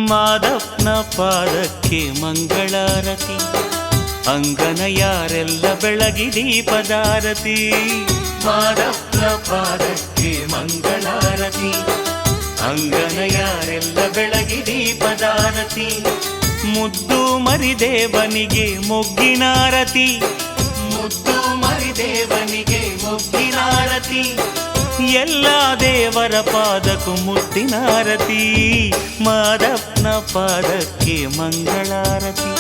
ಮಾದಪ್ಪನ ಪಾದಕ್ಕೆ ಮಂಗಳಾರತಿ, ಅಂಗನ ಯಾರೆಲ್ಲ ಬೆಳಗಿ ದೀಪದಾರತಿ. ಮಾದಪ್ಪನ ಪಾದಕ್ಕೆ ಮಂಗಳಾರತಿ, ಅಂಗನ ಯಾರೆಲ್ಲ ಬೆಳಗಿ ದೀಪದಾರತಿ. ಮುದ್ದು ಮರಿದೇವನಿಗೆ ಮೊಗ್ಗಿನಾರತಿ, ಮುದ್ದು ಮರಿದೇವನಿಗೆ ಮೊಗ್ಗಿನಾರತಿ. ಎಲ್ಲ ದೇವರ ಪಾದಕ್ಕೂ ಮುತ್ತಿನಾರತಿ. ಮಾದಪ್ಪನ ಪಾದಕ್ಕೆ ಮಂಗಳಾರತಿ,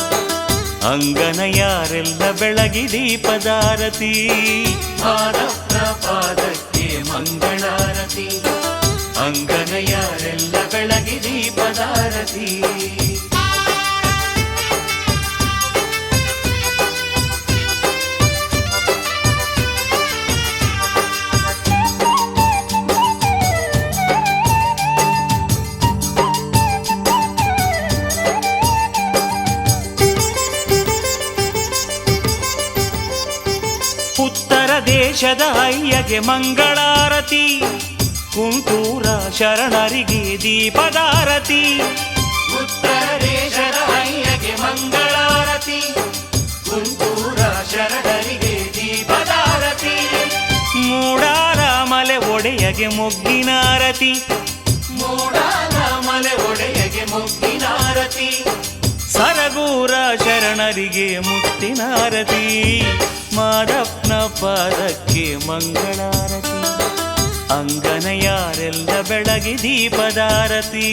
ಅಂಗನ ಯಾರೆಲ್ಲ ಬೆಳಗಿ ದೀಪದಾರತಿ. ಮಾದಪ್ಪನ ಪಾದಕ್ಕೆ ಮಂಗಳಾರತಿ, ಅಂಗನ ಯಾರೆಲ್ಲ ಬೆಳಗಿ ದೀಪದಾರತಿ. ಉತ್ತರ ದೇಶದ ಅಯ್ಯಗೆ ಮಂಗಳಾರತಿ, ಕುಂಟೂರ ಶರಣರಿಗೆ ದೀಪದಾರತಿ. ಉತ್ತರ ದೇಶದ ಅಯ್ಯಗೆ ಮಂಗಳಾರತಿ, ಕುಂಟೂರ ಶರಣರಿಗೆ ದೀಪದಾರತಿ. ಮೂಡಾರ ಮಲೆ ಒಡೆಯಗೆ ಮೊಗ್ಗಿನಾರತಿ, ಮೂಡಾರ ಮಲೆ ಒಡೆಯಗೆ ಮೊಗ್ಗಿನಾರತಿ. ಸರಗೂರ ಶರಣರಿಗೆ ಮುತ್ತಿನಾರತಿ. ಮಾದಪ್ಪನ ಪಾದಕ್ಕೆ ಮಂಗಳಾರತಿ, ಅಂಗನ ಯಾರೆಲ್ಲ ಬೆಳಗಿ ದೀಪದಾರತಿ.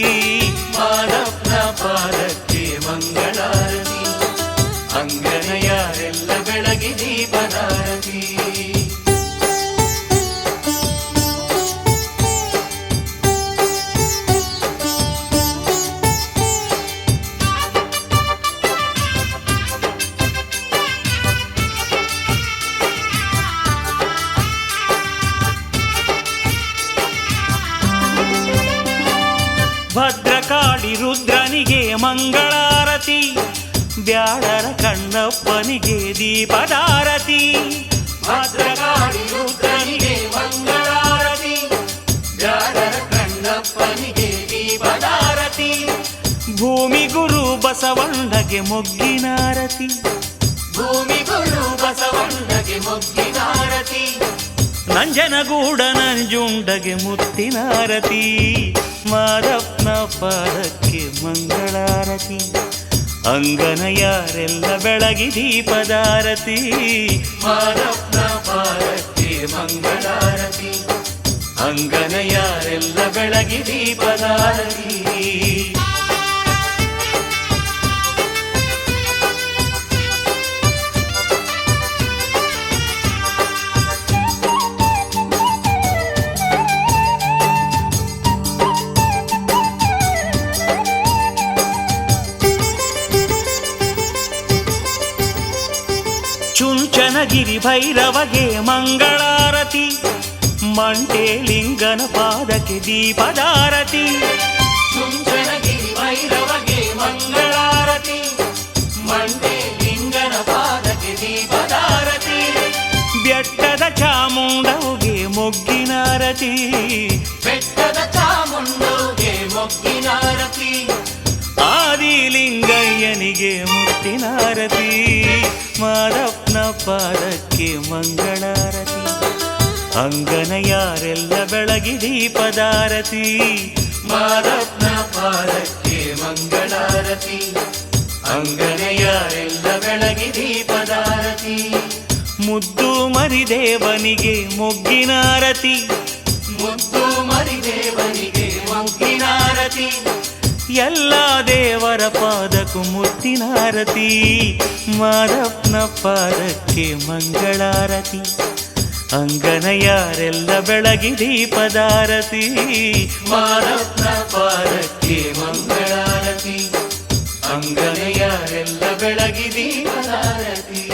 ಮಾದಪ್ಪನ ಪಾದಕ್ಕೆ ಮಂಗಳಾರತಿ, ಅಂಗನ ಯಾರೆಲ್ಲ ಬೆಳಗಿ ದೀಪದಾರತಿ. ಭದ್ರಕಾಳಿ ರುದ್ರನಿಗೆ ಮಂಗಳಾರತಿ, ಬ್ಯಾಡರ ಕಣ್ಣಪ್ಪನಿಗೆ ದೀಪದಾರತಿ. ಭದ್ರಕಾಳಿ ರುದ್ರನಿಗೆ ಮಂಗಳಾರತಿ, ಬ್ಯಾಡರ ಕಣ್ಣಪ್ಪನಿಗೆ ದೀಪದಾರತಿ. ಭೂಮಿ ಗುರು ಬಸವಣ್ಣಗೆ ಮೊಗ್ಗಿನಾರತಿ, ಭೂಮಿ ಗುರು ಬಸವಣ್ಣಗೆ ಮೊಗ್ಗಿನಾರತಿ. ನಂಜನಗೂಡ ನಂಜುಂಡಗೆ ಮುತ್ತಿನಾರತಿ. ಮಾದಪ್ಪನ ಪಾದಕ್ಕೆ ಮಂಗಳಾರತಿ, ಅಂಗನ ಯಾರೆಲ್ಲ ಬೆಳಗಿ ದೀಪದಾರತಿ. ಮಾದಪ್ಪನ ಪಾದಕ್ಕೆ ಮಂಗಳಾರತಿ, ಅಂಗನ ಯಾರೆಲ್ಲ ಬೆಳಗಿ ದೀಪದಾರತಿ. ಚುಂಚನಗಿರಿ ಭೈರವಗೆ ಮಂಗಳಾರತಿ, ಮಂಟೇಲಿಂಗನ ಪಾದಕ್ಕೆ ದೀಪದಾರತಿ. ಚುಂಚನಗಿರಿ ಭೈರವಗೆ ಮಂಗಳಾರತಿ, ಮಂಟೇಲಿಂಗನ ಪಾದಕ್ಕೆ ದೀಪದಾರತಿ. ಬೆಟ್ಟದ ಚಾಮುಂಡವ್ಗೆ ಮೊಗ್ಗಿನಾರತಿ, ಬೆಟ್ಟದ ಚಾಮುಂಡವ್ಗೆ ಮೊಗ್ಗಿನಾರತಿ. ಆದಿಲಿಂಗಯ್ಯನಿಗೆ ಮುತ್ತಿನಾರತಿ. ಮಾದಪ್ಪನ ಪಾದಕ್ಕೆ ಮಂಗಳಾರತಿ, ಅಂಗನ ಯಾರೆಲ್ಲ ಬೆಳಗಿ ದೀಪದಾರತಿ. ಮಾದಪ್ಪನ ಪಾದಕ್ಕೆ ಮಂಗಳಾರತಿ, ಅಂಗನ ಯಾರೆಲ್ಲ ಬೆಳಗಿ ದೀಪದಾರತಿ. ಮುದ್ದು ಮರಿದೇವನಿಗೆ ಮೊಗ್ಗಿನಾರತಿ, ಮುದ್ದು ಮರಿದೇವನಿಗೆ ಮೊಗ್ಗಿನಾರತಿ. ಎಲ್ಲ ದೇವರ ಪಾದಕ್ಕೂ ಮುತ್ತಿನಾರತಿ. ಮಾದಪ್ಪನ ಪಾದಕ್ಕೆ ಮಂಗಳಾರತಿ, ಅಂಗನ ಯಾರೆಲ್ಲ ಬೆಳಗಿ ದೀಪದಾರತಿ. ಮಾದಪ್ಪನ ಪಾದಕ್ಕೆ ಮಂಗಳಾರತಿ, ಅಂಗನ ಯಾರೆಲ್ಲ ಬೆಳಗಿ ದೀಪದಾರತಿ.